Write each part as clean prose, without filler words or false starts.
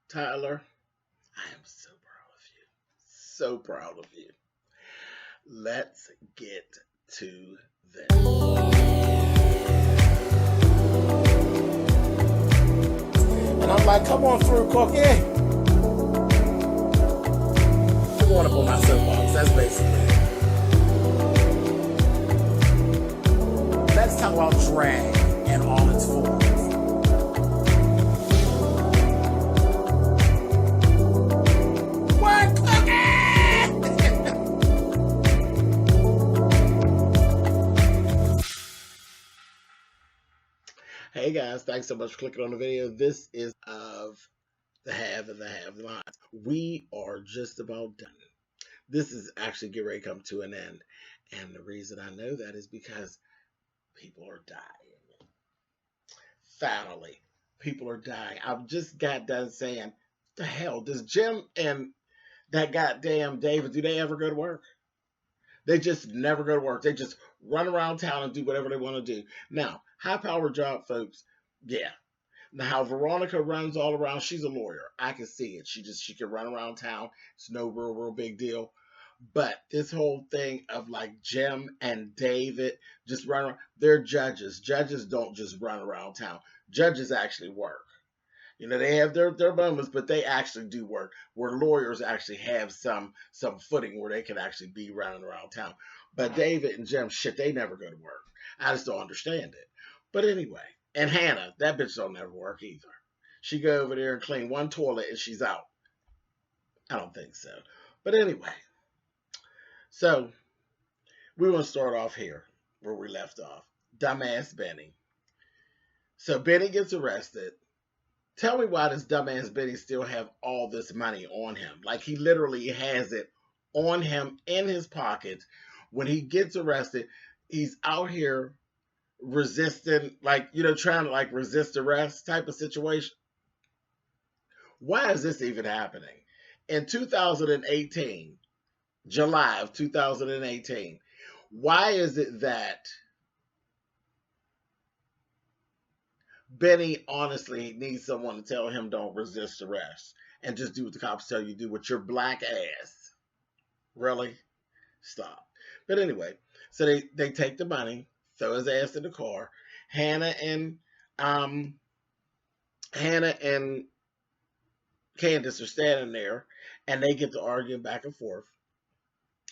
Tyler, I am so proud of you. So proud of you. Let's get to this. And I'm like, come on through, Cookie. I'm going up on my soapbox. That's basically it. Let's talk about drag in all its forms. What, Cookie? Hey guys, thanks so much for clicking on the video. This is of the have and the have not. We are just about done. This is actually getting ready to come to an end. And the reason I know that is because people are dying. Finally, people are dying. I've just got done saying, the hell, does Jim and that goddamn David, do they ever go to work? They just never go to work. They just run around town and do whatever they want to do. Now, high-powered job, folks, yeah. Now, how Veronica runs all around, she's a lawyer. I can see it. She can run around town. It's no real big deal. But this whole thing of like Jim and David just run around, they're judges. Judges don't just run around town. Judges actually work. You know, they have their moments, but they actually do work, where lawyers actually have some footing where they can actually be running around town. But David and Jim, shit, they never go to work. I just don't understand it. But anyway, and Hannah, that bitch don't never work either. She go over there and clean one toilet and she's out. I don't think so. But anyway, so we want to start off here where we left off. Dumbass Benny. So Benny gets arrested. Tell me why does dumbass Benny still have all this money on him? Like he literally has it on him in his pocket. When he gets arrested, he's out here resisting, like, you know, trying to like resist arrest type of situation. Why is this even happening? In 2018, July of 2018, why is it that Benny honestly needs someone to tell him don't resist arrest and just do what the cops tell you to do with your black ass? Really? Stop. But anyway, so they take the money, throw his ass in the car. Hannah and Candice are standing there, and they get to arguing back and forth.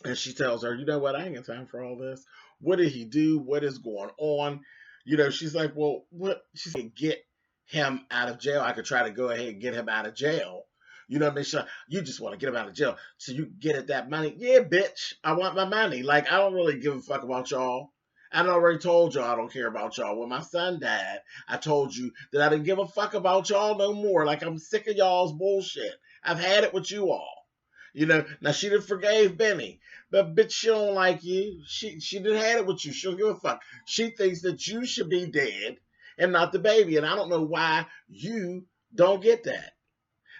And she tells her, you know what, I ain't got time for all this. What did he do? What is going on? You know, she's like, well, what? She said, get him out of jail. I could try to go ahead and get him out of jail. You know what I mean? She's like, you just want to get him out of jail so you get at that money. Yeah, bitch, I want my money. Like, I don't really give a fuck about y'all. I already told y'all I don't care about y'all. When my son died, I told you that I didn't give a fuck about y'all no more. Like, I'm sick of y'all's bullshit. I've had it with you all. You know, now she done forgave Benny, but bitch, she don't like you. She done had it with you. She don't give a fuck. She thinks that you should be dead and not the baby. And I don't know why you don't get that.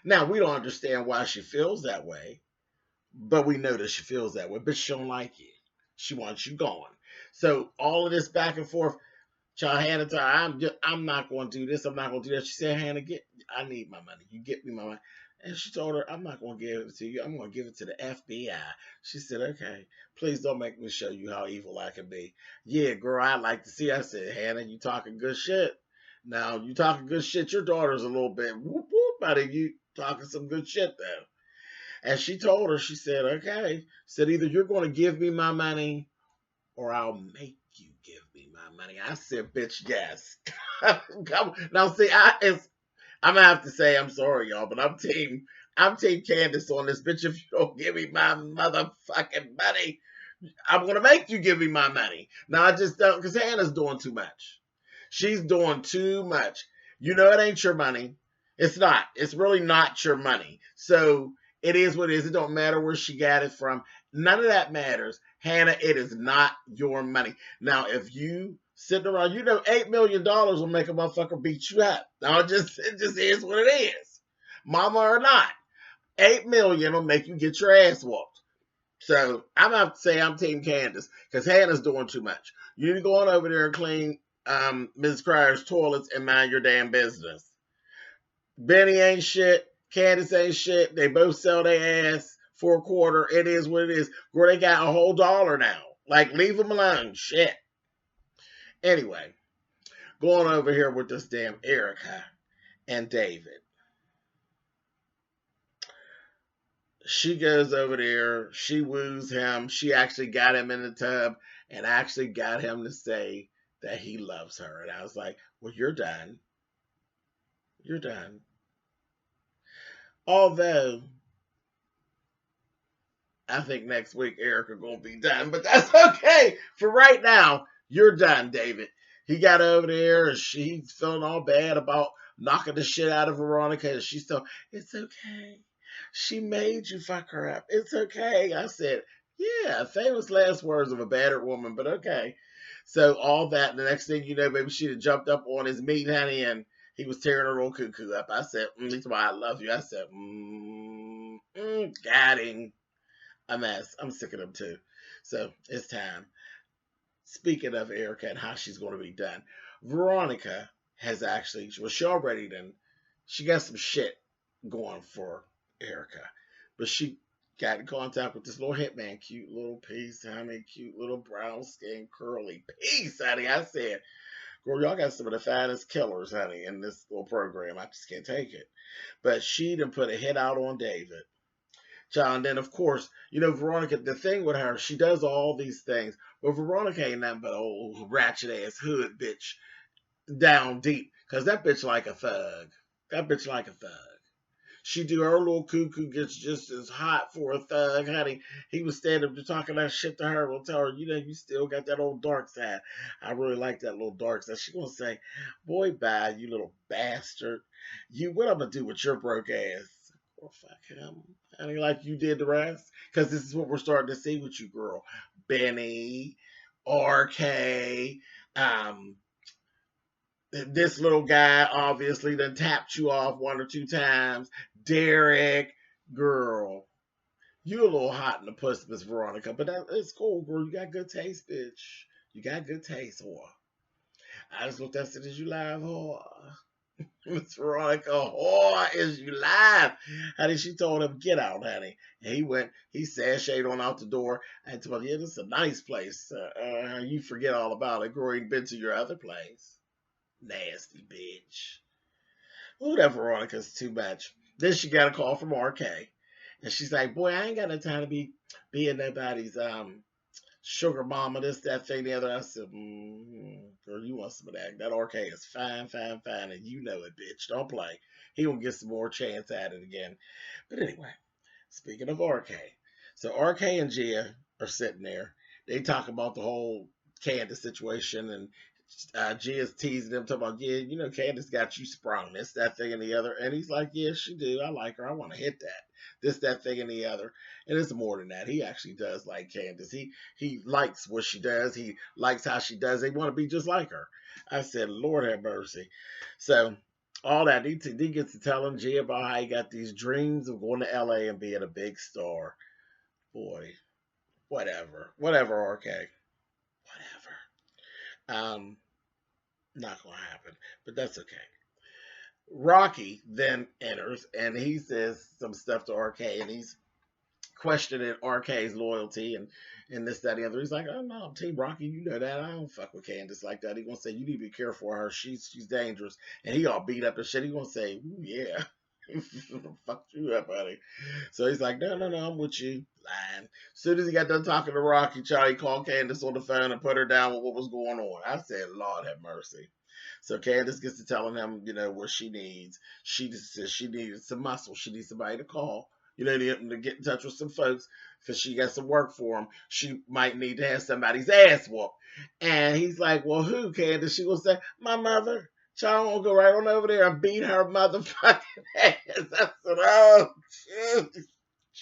Now, we don't understand why she feels that way, but we know that she feels that way. But she don't like you. She wants you gone. So all of this back and forth, child Hannah told her, I'm not going to do this. I'm not going to do that. She said, Hannah, I need my money. You get me my money. And she told her, I'm not going to give it to you. I'm going to give it to the FBI. She said, okay, please don't make me show you how evil I can be. Yeah, girl, I'd like to see. I said, Hannah, you talking good shit. Now, you talking good shit. Your daughter's a little bit whoop whoop out of you talking some good shit though. And she told her, she said, okay. Said, either you're going to give me my money or I'll make you give me my money. I said, bitch, yes. Now, see, I'm going to have to say, I'm sorry, y'all, but I'm team Candice on this. Bitch, if you don't give me my motherfucking money, I'm going to make you give me my money. Now, I just don't, because Hannah's doing too much. She's doing too much. You know it ain't your money. It's not. It's really not your money. So it is what it is. It don't matter where she got it from. None of that matters. Hannah, it is not your money. Now, if you sitting around, you know, $8 million will make a motherfucker beat you up. Now, it just is what it is. Mama or not, $8 million will make you get your ass whooped. So I'm going to have to say I'm Team Candice because Hannah's doing too much. You need to go on over there and clean Mrs. Cryer's toilets and mind your damn business. Benny ain't shit. Candice ain't shit. They both sell their ass for a quarter. It is what it is. Girl, they got a whole dollar now. Like, leave them alone. Shit. Anyway, going over here with this damn Erica and David. She goes over there. She woos him. She actually got him in the tub and actually got him to say that he loves her. And I was like, well, you're done. You're done. Although, I think next week Erica gonna be done, but that's okay. For right now, you're done, David. He got over there and she's feeling all bad about knocking the shit out of Veronica, and she's still, it's okay. She made you fuck her up. It's okay. I said, yeah, famous last words of a battered woman, but okay. So all that, the next thing you know, maybe she'd have jumped up on his meat, honey, and he was tearing her little cuckoo up. I said, that's why I love you. I said, got him. A mess. I'm sick of them too. So it's time. Speaking of Erica and how she's going to be done, Veronica has actually, well, she already done, she got some shit going for Erica, but she got in contact with this little hitman, cute little piece, honey, cute little brown skin, curly piece, honey. I said, girl, y'all got some of the finest killers, honey, in this little program. I just can't take it. But she done put a hit out on David. Child, and then of course, you know, Veronica, the thing with her, she does all these things, but Veronica ain't nothing but old ratchet ass hood bitch down deep. Cause that bitch like a thug. That bitch like a thug. She do her little cuckoo gets just as hot for a thug, honey. He was standing up to talking that shit to her. Will tell her, you know, you still got that old dark side. I really like that little dark side. She gonna say, boy, bye, you little bastard. You, what I'm gonna do with your broke ass? Well, fuck him. Honey, like you did the rest. Because this is what we're starting to see with you, girl. Benny, RK, this little guy obviously done tapped you off 1 or 2 times. Derek, girl. You a little hot in the puss, Miss Veronica, but it's cool, girl. You got good taste, bitch. You got good taste, whore. I just looked up and said, is you live, whore? Miss Veronica, whore, is you live? Honey, she told him, get out, honey. And he went, he sashayed on out the door and told him, yeah, this is a nice place. You forget all about it. Girl, ain't been to your other place. Nasty bitch. Ooh, that Veronica's too much. Then she got a call from RK. And she's like, boy, I ain't got no time to be being nobody's sugar mama, this, that, thing, the other. I said, girl, you want some of that. That RK is fine, fine, fine, and you know it, bitch. Don't play. He gonna get some more chance at it again. But anyway, speaking of RK. So RK and Gia are sitting there. They talk about the whole Candice situation, and Gia's teasing him, talking about, yeah, you know, Candice got you sprung, this, that, thing, and the other. And he's like, yeah, she do. I like her. I want to hit that. This, that, thing, and the other. And it's more than that. He actually does like Candice. He likes what she does. He likes how she does. They want to be just like her. I said, Lord have mercy. So all that, he gets to telling Gia about how he got these dreams of going to LA and being a big star. Boy, whatever. Whatever, RK. Whatever. Not gonna happen, but that's okay. Rocky then enters and he says some stuff to RK, and he's questioning RK's loyalty and this, that, and the other. He's like, oh no, Team Rocky, you know that. I don't fuck with Candice like that. He gonna say, you need to be careful of her. She's dangerous. And he all beat up and shit. He gonna say, ooh, yeah. Fuck you up, buddy. So he's like, no, I'm with you. Lying. As soon as he got done talking to Rocky, Charlie called Candice on the phone and put her down with what was going on. I said, Lord have mercy. So Candice gets to telling him, you know, what she needs. She just says she needs some muscle. She needs somebody to call. You know, to get in touch with some folks because she got some work for him. She might need to have somebody's ass whooped. And he's like, well, who, Candice? She will say, my mother. Child will go right on over there and beat her motherfucking ass. I said, oh,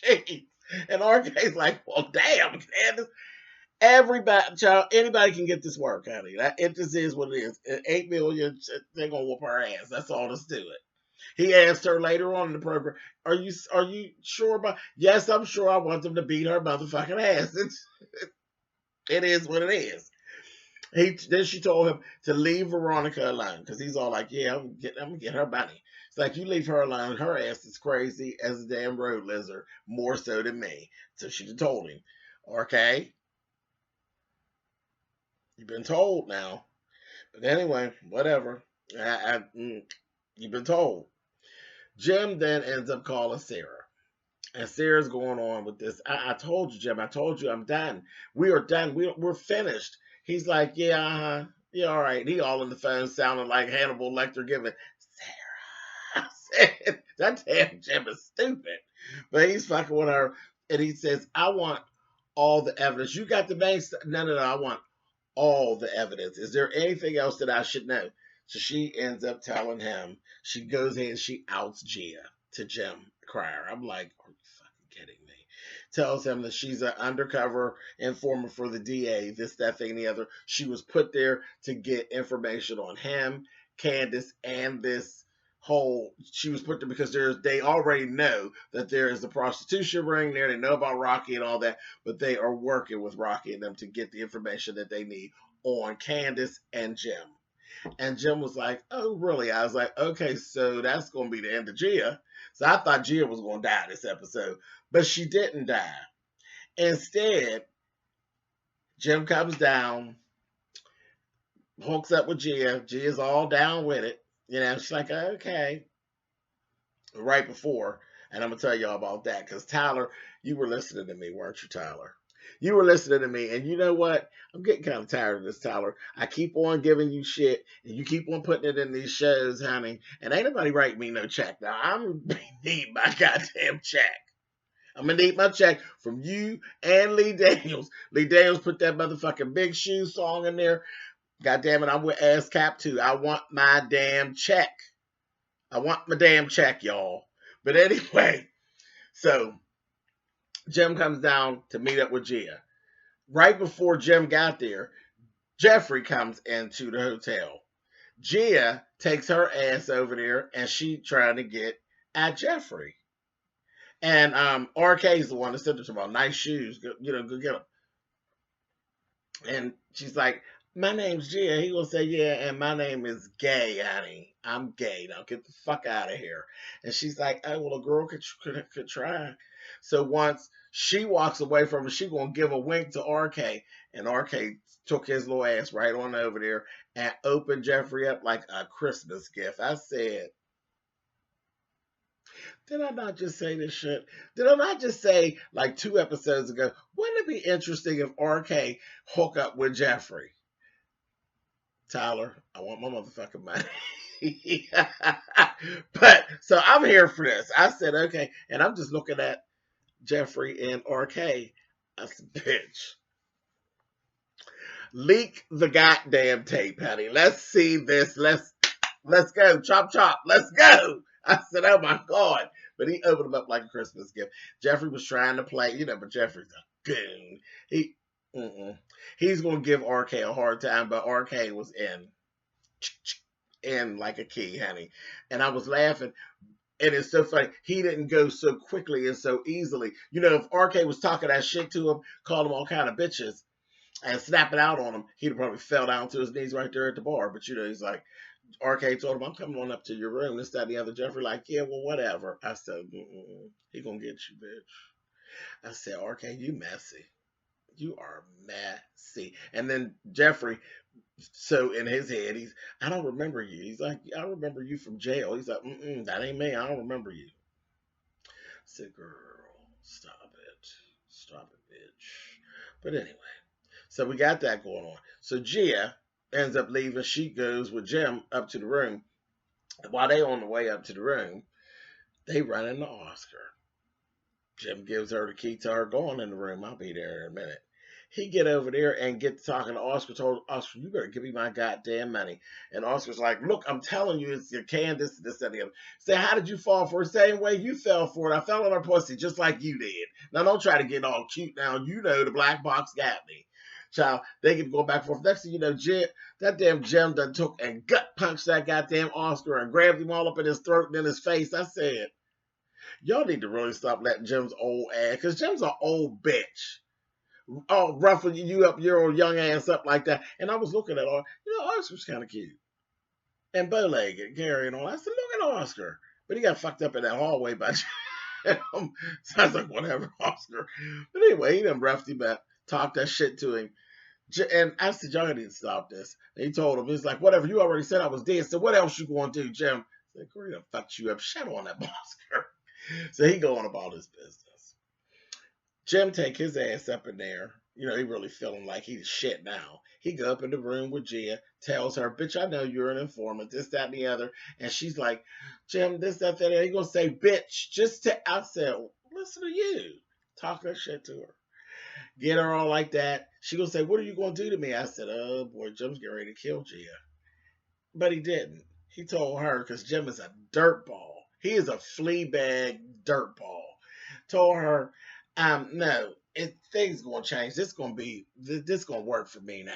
jeez. And RK's like, well, damn, Candice. Everybody, child, anybody can get this work, honey. It just is what it is. 8 million, they're gonna whoop her ass. That's all that's to it. He asked her later on in the program, "Are you sure about?" Yes, I'm sure. I want them to beat her motherfucking ass. It is what it is. Then she told him to leave Veronica alone because he's all like, "Yeah, I'm gonna get her money." It's like, you leave her alone. Her ass is crazy as a damn road lizard, more so than me. So she told him, okay, you've been told now. But anyway, whatever. You've been told. Jim then ends up calling Sarah. And Sarah's going on with this. I told you, Jim. I told you I'm done. We are done. We're finished. He's like, yeah, yeah, all right. He all on the phone sounding like Hannibal Lecter giving, Sarah. I said, that damn Jim is stupid. But he's fucking with her. And he says, I want all the evidence. You got the main stuff? No. I want all the evidence. Is there anything else that I should know? So she ends up telling him. She goes in and she outs Gia to Jim Crier. I'm like, are you fucking kidding me? Tells him that she's an undercover informer for the DA, this, that, thing, the other. She was put there to get information on him, Candice, and this whole, she was put there because they already know that there is a prostitution ring there. They know about Rocky and all that, but they are working with Rocky and them to get the information that they need on Candice and Jim. And Jim was like, oh, really? I was like, okay, so that's going to be the end of Gia. So I thought Gia was going to die this episode, but she didn't die. Instead, Jim comes down, hooks up with Gia. Gia's all down with it. You know, she's like, okay. Right before, and I'm going to tell y'all about that, because Tyler, you were listening to me, weren't you, Tyler? You were listening to me, and you know what? I'm getting kind of tired of this, Tyler. I keep on giving you shit, and you keep on putting it in these shows, honey, and ain't nobody writing me no check. Now, I'm going to need my goddamn check. I'm going to need my check from you and Lee Daniels. Lee Daniels put that motherfucking Big Shoe song in there. God damn it, I'm with ASCAP too. I want my damn check. I want my damn check, y'all. But anyway, so Jim comes down to meet up with Gia. Right before Jim got there, Jeffrey comes into the hotel. Gia takes her ass over there, and she trying to get at Jeffrey. And RK's the one that said to her about nice shoes. Go get them. And she's like, my name's Gia. He will say, yeah, and my name is Gay, honey. I'm gay. Now get the fuck out of here. And she's like, oh, well, a girl could try. So once she walks away from him, she gonna give a wink to RK. And RK took his little ass right on over there and opened Jeffrey up like a Christmas gift. I said, did I not just say this shit? Did I not just say, like 2 episodes ago, wouldn't it be interesting if RK hook up with Jeffrey? Tyler, I want my motherfucking money. But, so I'm here for this. I said, okay. And I'm just looking at Jeffrey and RK. I said, bitch. Leak the goddamn tape, honey. Let's see this. Let's go. Chop, chop. Let's go. I said, oh my God. But he opened them up like a Christmas gift. Jeffrey was trying to play, but Jeffrey's a goon. He's going to give RK a hard time, but RK was in like a key, honey. And I was laughing. And it's so funny. He didn't go so quickly and so easily. If RK was talking that shit to him, calling him all kind of bitches, and snapping out on him, he'd probably fell down to his knees right there at the bar. But, he's like, RK told him, I'm coming on up to your room. This, that, and the other. Jeffrey like, yeah, well, whatever. I said, he gonna get you, bitch. I said, RK, you messy. You are messy. And then Jeffrey, so in his head, I don't remember you. He's like, I remember you from jail. He's like, that ain't me. I don't remember you. I said, girl, stop it. Stop it, bitch. But anyway, so we got that going on. So Gia ends up leaving. She goes with Jim up to the room. While they on the way up to the room, they run into Oscar. Jim gives her the key to her going in the room. I'll be there in a minute. He get over there and get talking to Oscar. Told Oscar, you better give me my goddamn money. And Oscar's like, look, I'm telling you, it's your Candice, this, that, and the other. Say, how did you fall for it? Same way you fell for it. I fell on her pussy just like you did. Now, don't try to get all cute now. The black box got me. Child, they can go back and forth. Next thing you know, that damn Jim done took and gut punched that goddamn Oscar and grabbed him all up in his throat and in his face. I said, y'all need to really stop letting Jim's old ass, because Jim's an old bitch. Oh, roughing you up, your old young ass up like that. And I was looking at Oscar's kind of cute. And bow-legged, carrying on. I said, look Oscar. But he got fucked up in that hallway by Jim. So I was like, whatever, Oscar. But anyway, he done roughed him up, talked that shit to him. And I said, y'all need to stop this. And he told him, he's like, whatever, you already said I was dead, so what else you going to do, Jim? I said, Corey done fucked you up. Shut on that Oscar. So he going about his business. Jim take his ass up in there. You know, he really feeling like he's shit now. He go up in the room with Gia, tells her, bitch, I know you're an informant, this, that, and the other. And she's like, Jim, this, that, that. He gonna say, bitch, I said, listen to you. Talk that shit to her. Get her all like that. She gonna say, what are you gonna do to me? I said, oh boy, Jim's getting ready to kill Gia. But he didn't. He told her, because Jim is a dirtball. He is a flea bag dirtball. Told her, no, things gonna change. This gonna work for me now.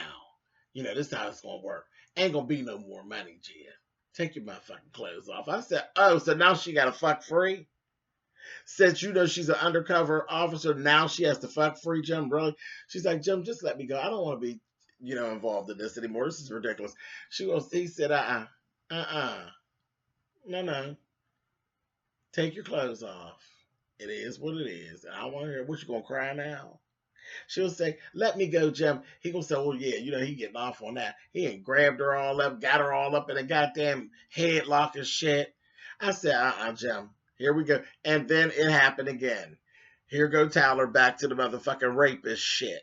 You know, this is how it's gonna work. Ain't gonna be no more money, Gia. Take your motherfucking clothes off. I said, oh, so now she gotta fuck free? Since you know she's an undercover officer, now she has to fuck free, Jim, really? She's like, Jim, just let me go. I don't want to be, you know, involved in this anymore. This is ridiculous. He said, no. Take your clothes off. It is what it is. And I want to hear, what you gonna cry now? She'll say, let me go, Jim. He gonna say, oh yeah, you know, he getting off on that. He ain't grabbed her all up, got her all up in a goddamn headlock and shit. I said, Jim, here we go. And then it happened again. Here go Tyler back to the motherfucking rapist shit.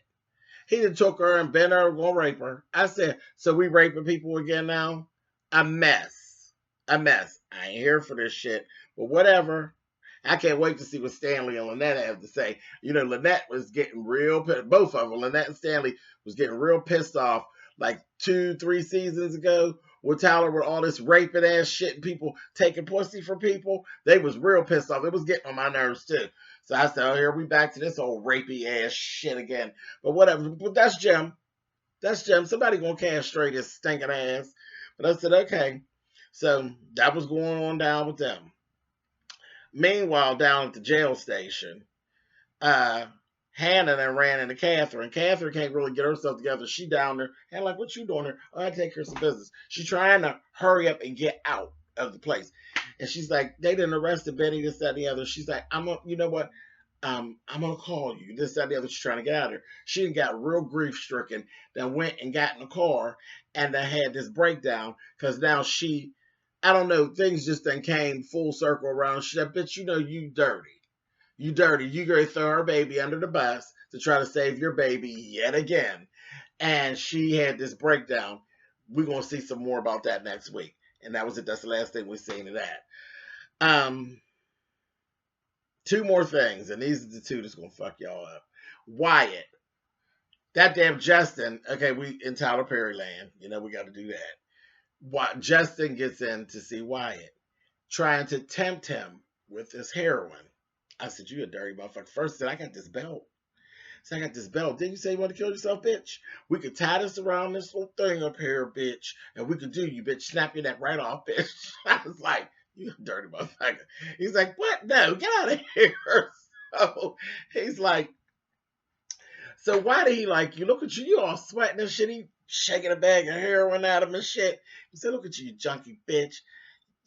He done took her and bent her, gonna rape her. I said, so we raping people again now? A mess. I ain't here for this shit. But whatever. I can't wait to see what Stanley and Lynette have to say. You know, Lynette was getting real pissed. Both of them, Lynette and Stanley, was getting real pissed off like 2-3 seasons ago with Tyler with all this raping ass shit and people taking pussy from people. They was real pissed off. It was getting on my nerves too. So I said, oh, here we back to this old rapey ass shit again. But whatever. But that's Jim. That's Jim. Somebody gonna castrate his stinking ass. But I said, okay. So that was going on down with them. Meanwhile, down at the jail station, Hannah then ran into Katheryn. Katheryn can't really get herself together. She down there. And like, what you doing there? Oh, I take care of some business. She's trying to hurry up and get out of the place. And she's like, they didn't arrest Betty, this, that, and the other. She's like, you know what? I'm going to call you. This, that, and the other. She's trying to get out of there. She got real grief-stricken. Then went and got in the car and then had this breakdown because now I don't know, things just then came full circle around. She said, bitch, you know you dirty. You dirty. You going to throw her baby under the bus to try to save your baby yet again. And she had this breakdown. We're going to see some more about that next week. And that was it. That's the last thing we've seen of that. 2 more things, and these are the 2 that's going to fuck y'all up. Wyatt. That damn Justin. Okay, we in Tyler Perry land. You know, we got to do that. Justin gets in to see Wyatt, trying to tempt him with this heroin. I said, you a dirty motherfucker. First, I said, I got this belt. So I got this belt. Didn't you say you want to kill yourself, bitch? We could tie this around this little thing up here, bitch, and we could do you, bitch. Snap your neck right off, bitch. I was like, you a dirty motherfucker. He's like, what? No, get out of here. So he's like, so why did he like you? Look at you. You all sweating and shit. He shaking a bag of heroin out of him and shit. He said, look at you, you junkie bitch.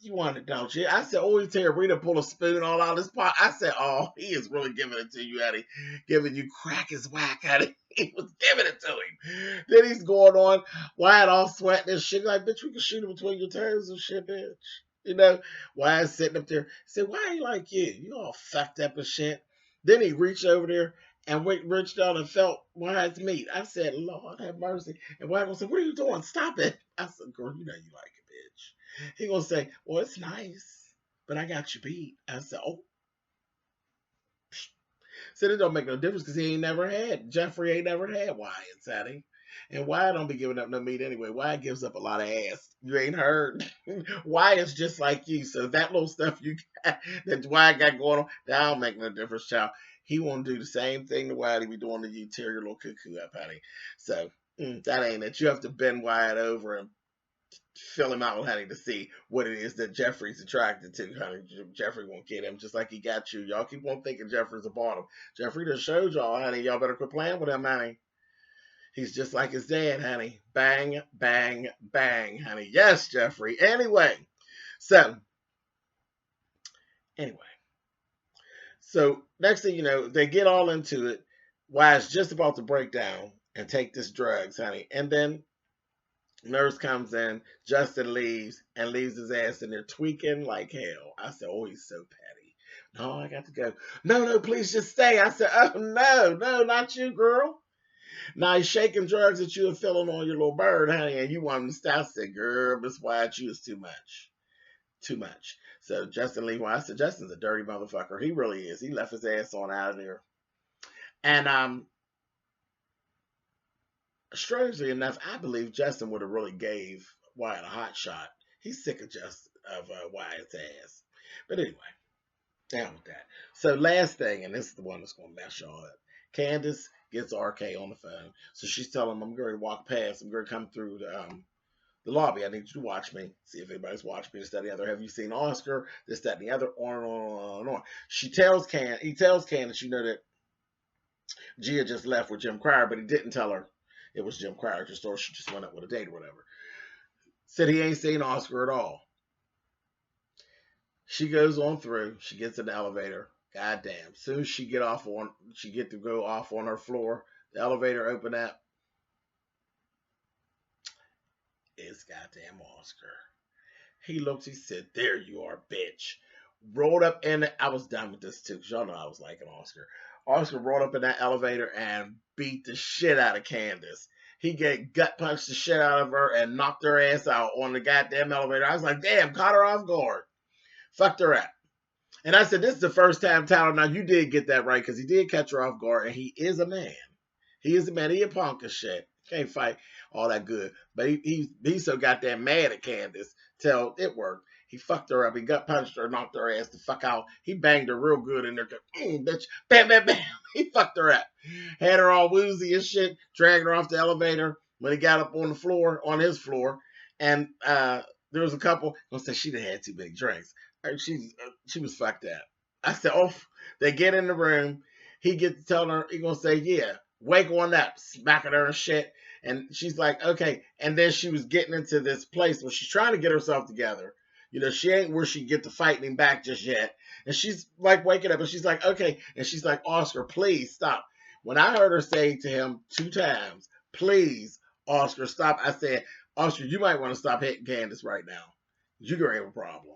You want it, don't you? I said, oh, he's here. Rita pull a spoon all out of his pot. I said, oh, he is really giving it to you, Eddie. Giving you crack his whack, Eddie. He was giving it to him. Then he's going on, Wyatt all sweating and shit. Like, bitch, we can shoot him between your toes and shit, bitch. You know, Wyatt's sitting up there. He said, why he like you? You all fucked up and shit. Then he reached over there and reached down and felt Wyatt's meat. I said, Lord, have mercy. And Wyatt said, what are you doing? Stop it. I said, girl, you know you like it, bitch. He gonna say, well, it's nice, but I got you beat. I said, oh. Said it don't make no difference because Jeffrey ain't never had Wyatt, said he. And Wyatt don't be giving up no meat anyway. Wyatt gives up a lot of ass. You ain't heard. Wyatt's just like you. So that little stuff you got, that Wyatt got going on, that don't make no difference, child. He won't do the same thing to Wyatt he be doing to you, tear your little cuckoo up, honey. So that ain't it. You have to bend Wyatt over and fill him out, honey, to see what it is that Jeffrey's attracted to, honey. Jeffrey won't get him just like he got you. Y'all keep on thinking Jeffrey's a bottom. Jeffrey just showed y'all, honey. Y'all better quit playing with him, honey. He's just like his dad, honey. Bang, bang, bang, honey. Yes, Jeffrey. Anyway, so Anyway, so next thing you know, they get all into it. Wyatt's just about to break down and take this drugs, honey. And then nurse comes in, Justin leaves and leaves his ass in there tweaking like hell. I said, oh, he's so petty. No, I got to go. No, no, please just stay. I said, oh, no, no, not you, girl. Now he's shaking drugs that you and feeling on your little bird, honey, and you want him to stop. I said, girl, Miss Wyatt, you is too much. Too much. So Justin leaving. I said, Justin's a dirty motherfucker. He really is. He left his ass on out of there. And strangely enough, I believe Justin would have really gave Wyatt a hot shot. He's sick of Wyatt's ass. But anyway, down with that. So last thing, and this is the one that's going to mess y'all up. Candice gets RK on the phone. So she's telling him, I'm going to walk past. I'm going to come through the lobby. I need you to watch me. See if anybody's watched me. This, that, and the other. Have you seen Oscar? This, that, and the other. On and on and on. He tells Candice, you know, that Gia just left with Jim Cryer, but he didn't tell her it was Jim Cryer, or she just went up with a date or whatever. Said he ain't seen Oscar at all. She goes on through. She gets in the elevator. Goddamn. Soon as she get to go off on her floor. The elevator open up. It's goddamn Oscar. He looks. He said, "There you are, bitch." Rolled up in. I was done with this too, because y'all know I was liking Oscar. Oscar rolled up in that elevator and beat the shit out of Candice. He gut punched the shit out of her and knocked her ass out on the goddamn elevator. I was like, damn, caught her off guard. Fucked her up. And I said, this is the first time, Tyler. Now, you did get that right, because he did catch her off guard, and he is a man. He is a man. He a punk of shit. Can't fight all that good. But he's so goddamn mad at Candice till it worked. He fucked her up. He gut punched her, knocked her ass the fuck out. He banged her real good in there. Bitch. Bam, bam, bam. He fucked her up. Had her all woozy and shit, dragged her off the elevator when he got up on the floor, on his floor. And there was a couple, gonna say she done had too big drinks. She was fucked up. I said, oh, they get in the room. He gets to tell her, he gonna say, yeah, wake on up, smacking her and shit. And she's like, okay. And then she was getting into this place where she's trying to get herself together. You know, she ain't where she get to fighting him back just yet. And she's like waking up and she's like, okay. And she's like, Oscar, please stop. When I heard her say to him 2 times, please, Oscar, stop. I said, Oscar, you might want to stop hitting Candice right now. You're going to have a problem.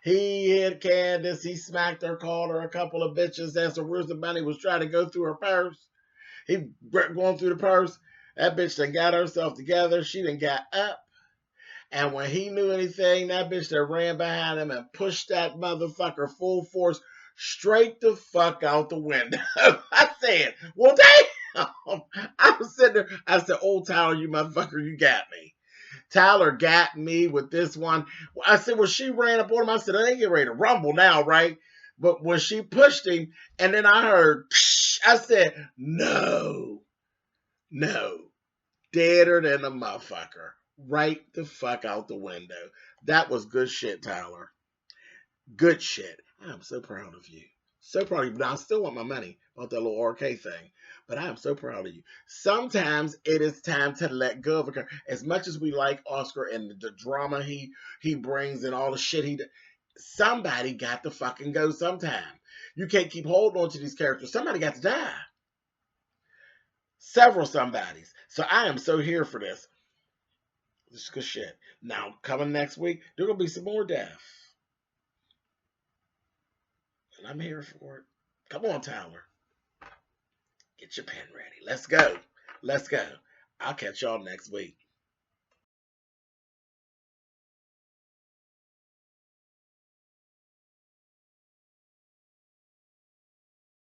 He hit Candice. He smacked her, called her a couple of bitches. Asked her where's the money. Was trying to go through her purse. He going through the purse. That bitch done got herself together. She done got up. And when he knew anything, that bitch that ran behind him and pushed that motherfucker full force straight the fuck out the window. I said, well, damn. I was sitting there. I said, oh, Tyler, you motherfucker, you got me. Tyler got me with this one. I said, well, she ran up on him. I said, they get ready to rumble now, right? But when she pushed him, and then I heard, psh, I said, no, deader than a motherfucker. Right the fuck out the window. That was good shit, Tyler. Good shit. I'm so proud of you. So proud of you. But I still want my money about that little RK thing. But I am so proud of you. Sometimes it is time to let go of it. As much as we like Oscar and the drama he brings and all the shit he does, somebody got to fucking go sometime. You can't keep holding on to these characters. Somebody got to die. Several somebodies. So I am so here for this. This is good shit. Now, coming next week, there's going to be some more death. And I'm here for it. Come on, Tyler. Get your pen ready. Let's go. Let's go. I'll catch y'all next week.